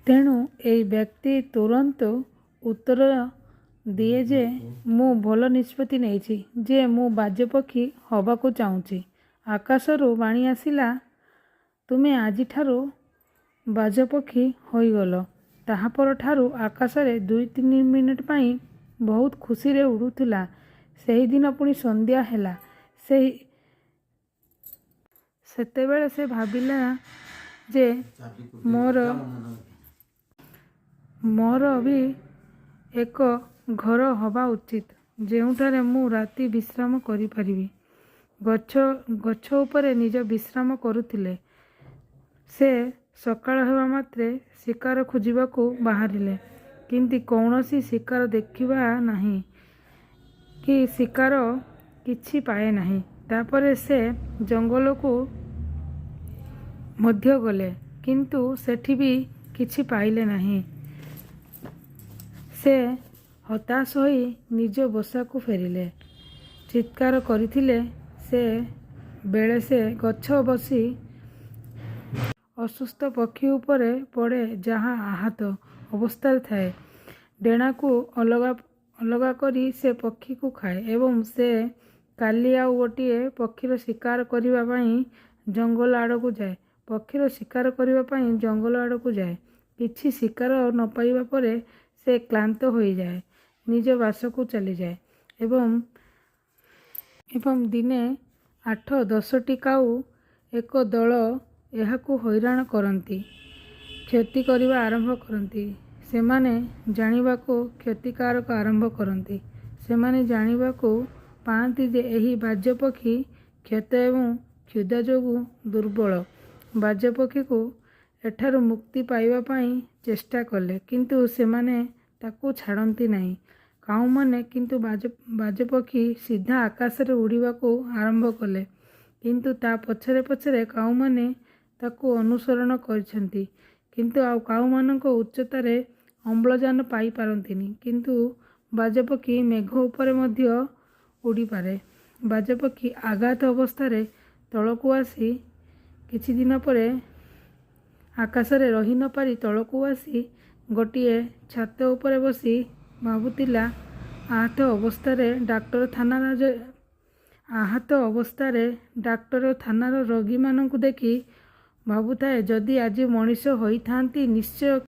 ତେଣୁ ଏଇ ବ୍ୟକ୍ତି ତୁରନ୍ତ ଉତ୍ତର ଦିଏ ଯେ ମୁଁ ଭଲ ନିଷ୍ପତ୍ତି ନେଇଛି ଯେ ମୁଁ ବାଜପକ୍ଷୀ ହେବାକୁ ଚାହୁଁଛି। ଆକାଶରୁ ବାଣୀ ଆସିଲା, ତୁମେ ଆଜିଠାରୁ ବାଜପକ୍ଷୀ ହୋଇଗଲ। ତାହାପରଠାରୁ ଆକାଶରେ 2-3 ମିନିଟ୍ ପାଇଁ ବହୁତ ଖୁସିରେ ଉଡ଼ୁଥିଲା। ସେହିଦିନ ପୁଣି ସନ୍ଧ୍ୟା ହେଲା। ସେତେବେଳେ ସେ ଭାବିଲା ଯେ ମୋର ବି ଏକ ଘର ହେବା ଉଚିତ, ଯେଉଁଠାରେ ମୁଁ ରାତି ବିଶ୍ରାମ କରିପାରିବି। ଗଛ ଉପରେ ନିଜ ବିଶ୍ରାମ କରୁଥିଲେ। ସେ ସକାଳ ହେବା ମାତ୍ରେ ଶିକାର ଖୋଜିବାକୁ ବାହାରିଲେ, କିନ୍ତୁ କୌଣସି ଶିକାର ଦେଖିବା ନାହିଁ କି ଶିକାର କିଛି ପାଏ ନାହିଁ। ତାପରେ ସେ ଜଙ୍ଗଲକୁ ମଧ୍ୟ ଗଲେ, କିନ୍ତୁ ସେଠି ବି କିଛି ପାଇଲେ ନାହିଁ। ସେ ହତାଶ ହୋଇ ନିଜ ବସାକୁ ଫେରିଲେ। ଚିତ୍କାର କରିଥିଲେ ସେ ବେଳେ ସେ ଗଛ ବସି ଅସୁସ୍ଥ ପକ୍ଷୀ ଉପରେ ପଡ଼େ ଯାହା ଆହତ ଅବସ୍ଥାରେ ଥାଏ। ଡେଣାକୁ ଅଲଗା କରି ସେ ପକ୍ଷୀକୁ ଖାଏ ଏବଂ ସେ କାଲି ଆଉ ଗୋଟିଏ ପକ୍ଷୀର ଶିକାର କରିବା ପାଇଁ ଜଙ୍ଗଲ ଆଡ଼କୁ ଯାଏ। ପକ୍ଷୀର ଶିକାର କରିବା ପାଇଁ ଜଙ୍ଗଲ ଆଡ଼କୁ ଯାଏ। କିଛି ଶିକାର ନ ପାଇବା ପରେ ସେ କ୍ଳାନ୍ତ ହୋଇଯାଏ, ନିଜ ବାସକୁ ଚାଲିଯାଏ ଏବଂ ଦିନେ 8-10ଟି କାଉ ଏକ ଦଳ ଏହାକୁ ହଇରାଣ କରନ୍ତି, କ୍ଷତି କରିବା ଆରମ୍ଭ କରନ୍ତି। ସେମାନେ ଜାଣିବାକୁ ପାଆନ୍ତି ଯେ ଏହି ବାଜପକ୍ଷୀ କ୍ଷତ ଏବଂ କ୍ଷୁଧା ଯୋଗୁଁ ଦୁର୍ବଳ। ବାଜପକ୍ଷୀକୁ ଏଠାରୁ ମୁକ୍ତି ପାଇବା ପାଇଁ ଚେଷ୍ଟା କଲେ, କିନ୍ତୁ ସେମାନେ ତାକୁ ଛାଡ଼ନ୍ତି ନାହିଁ। କାଉମାନେ କିନ୍ତୁ ବାଜପକ୍ଷୀ ସିଧା ଆକାଶରେ ଉଡ଼ିବାକୁ ଆରମ୍ଭ କଲେ, କିନ୍ତୁ ତା ପଛରେ ପଛରେ କାଉମାନେ ତାକୁ ଅନୁସରଣ କରିଛନ୍ତି। କିନ୍ତୁ ଆଉ କାଉମାନଙ୍କ ଉଚ୍ଚତାରେ ଅମ୍ଳଜାନ ପାଇ ପାରନ୍ତିନି, କିନ୍ତୁ ବାଜପକ୍ଷୀ ମେଘ ଉପରେ ମଧ୍ୟ ଉଡ଼ିପାରେ। ବାଜପକ୍ଷୀ ଆଘାତ ଅବସ୍ଥାରେ ତଳକୁ ଆସି କିଛି ଦିନ ପରେ ଆକାଶରେ ରହି ନ ପାରି ତଳକୁ ଆସି ଗୋଟିଏ ଛାତ ଉପରେ ବସି ଭାବୁଥିଲା। ଆହତ ଅବସ୍ଥାରେ ଡାକ୍ତରଖାନାର ରୋଗୀମାନଙ୍କୁ ଦେଖି ଭାବୁଥାଏ, ଯଦି ଆଜି ମଣିଷ ହୋଇଥାନ୍ତି ନିଶ୍ଚୟ